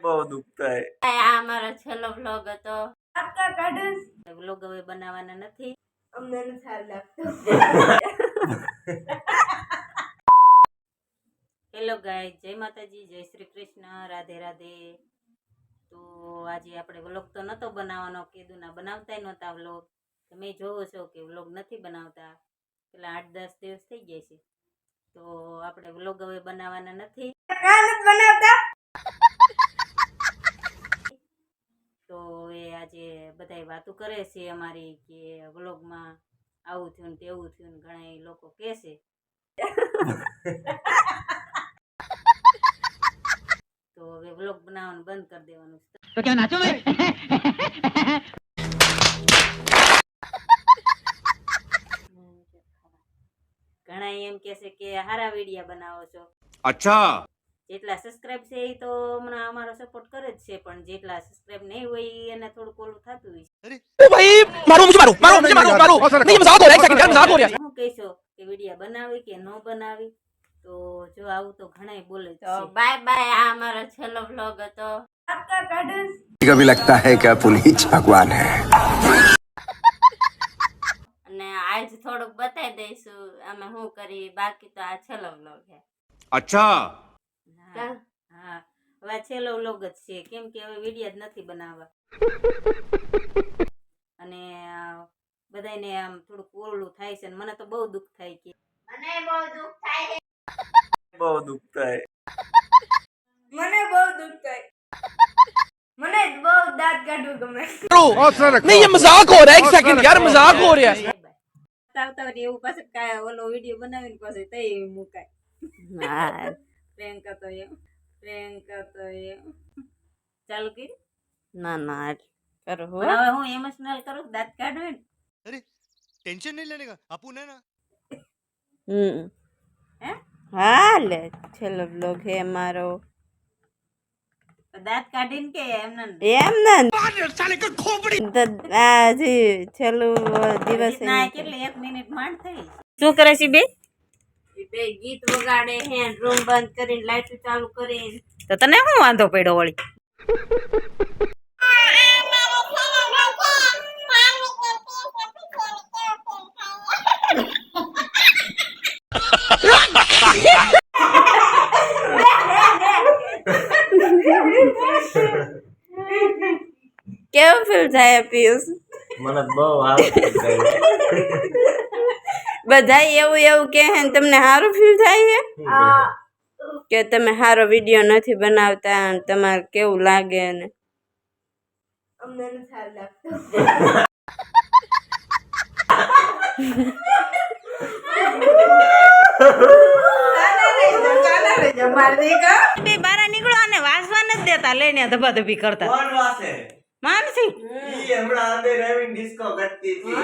બહુ દુખતા હે. આ અમારો છેલ્લો વ્લોગ હતો. આટકા કાઢસ વ્લોગ હવે બનાવવાના નથી. અમને નથી સારું લાગતું. હેલો ગાઈસ, જય માતાજી, જય શ્રી કૃષ્ણ, રાધે રાધે. તો આજે આપણે વ્લોગ તો નતો બનાવવાનો, કીધું ના બનાવતા નહોતા વ્લોગ. તમે જોવો છો કે વ્લોગ નથી બનાવતા, પેલા 8-10 દિવસ થઈ ગયા છે. તો આપણે વ્લોગ હવે બનાવવાના નથી. બનાવતા તો એ આજે બધાય વાતો કરે છે અમારી કે વ્લોગમાં આવું થયું ને તેવું થયું ને, ઘણા લોકો કહે છે. તો હવે વ્લોગ બનાવવાનું બંધ કરી દેવાનું છે. તો ક્યાં નાચો મેં? ઘણા એમ કહે છે કે હારા વિડિયા બનાવો છો. અચ્છા. જેટલા સબસ્ક્રાઇબ છે એ તો હમણાં અમારો સપોર્ટ કરે જ છે, પણ જેટલા સબસ્ક્રાઇબ નહીં હોય એને થોડું ઓલું થતું હોય છે. ओ भाई मारो मुझे मारो मारो मुझे मारो मारो नहीं मजाक हो रहा है, एक सेकंड यार मजाक हो रहा है. હું कहीશો કે વિડિયા બનાવી કે ન બનાવી, તો જો આવું તો ઘણાય બોલે છે. બાય બાય, આ અમારો છેલ્લો વ્લોગ હતો. कभी लगता है क्या पुनीत भगवान है. અને આજ થોડુંક બતાવી દઈશું અમે શું કરી, બાકી તો આ છેલ્લો વ્લોગ છે. અચ્છા. હા, હવે આ છેલ્લો વ્લોગ જ છે, કેમ કે હવે વિડિયો જ નથી બનાવવા. અને બધાને આમ થોડુંક ઓરડું થાય છે, મને તો બહુ દુઃખ થાય કે મને બહુ દુઃખ થાય. બહુ દુખતા હે. મને બહુ દુઃખ થાય. મને બહુ દાંત કાઢવું ગમે. नहीं ये मजाक हो रहा है, एक सेकंड यार मजाक हो रहा है. આવતા એવું પાછું કાય ઓલો વિડિયો બનાવીને પછી તઈ મુકાય. હા, પ્રેન્ક હતો એમ. ચાલુ કરી. ના ના કરો હો. હવે હું ઇમોશનલ કરું, દાંત કાઢું ને. अरे टेंशन नहीं लेने का अपुन है ना. હે હા, લે છેલ્લો વ્લોગ હે મારો. દાંત કાઢીને કે એમને આજે છેલ્લું દિવસ ના કેટલી 1 મિનિટ માંડ થઈ. શું કરે છે બે ગીત વગાડે હે, રૂમ બંધ કરીને લાઈટ ચાલુ કરીને. તો તને શું વાંધો પડ્યો વળી? કેવું ફીલ થાય પિયુષ? મને બહુ સારું થાય. બધા એવું એવું કહે ને, તમને સારું ફીલ થાય છે કે તમે સારો વિડિયો નથી બનાવતા, તમારે કેવું લાગે? ને અમને નથી સારું લાગતું. બે બારા નીકળો અને વાસવા નથી દેતા, લઈને ધબાધબી કરતા. કોણ વાસે? માનસી ઈ હમણાં અંદર આવીને ડિસ્કો કરતી હતી.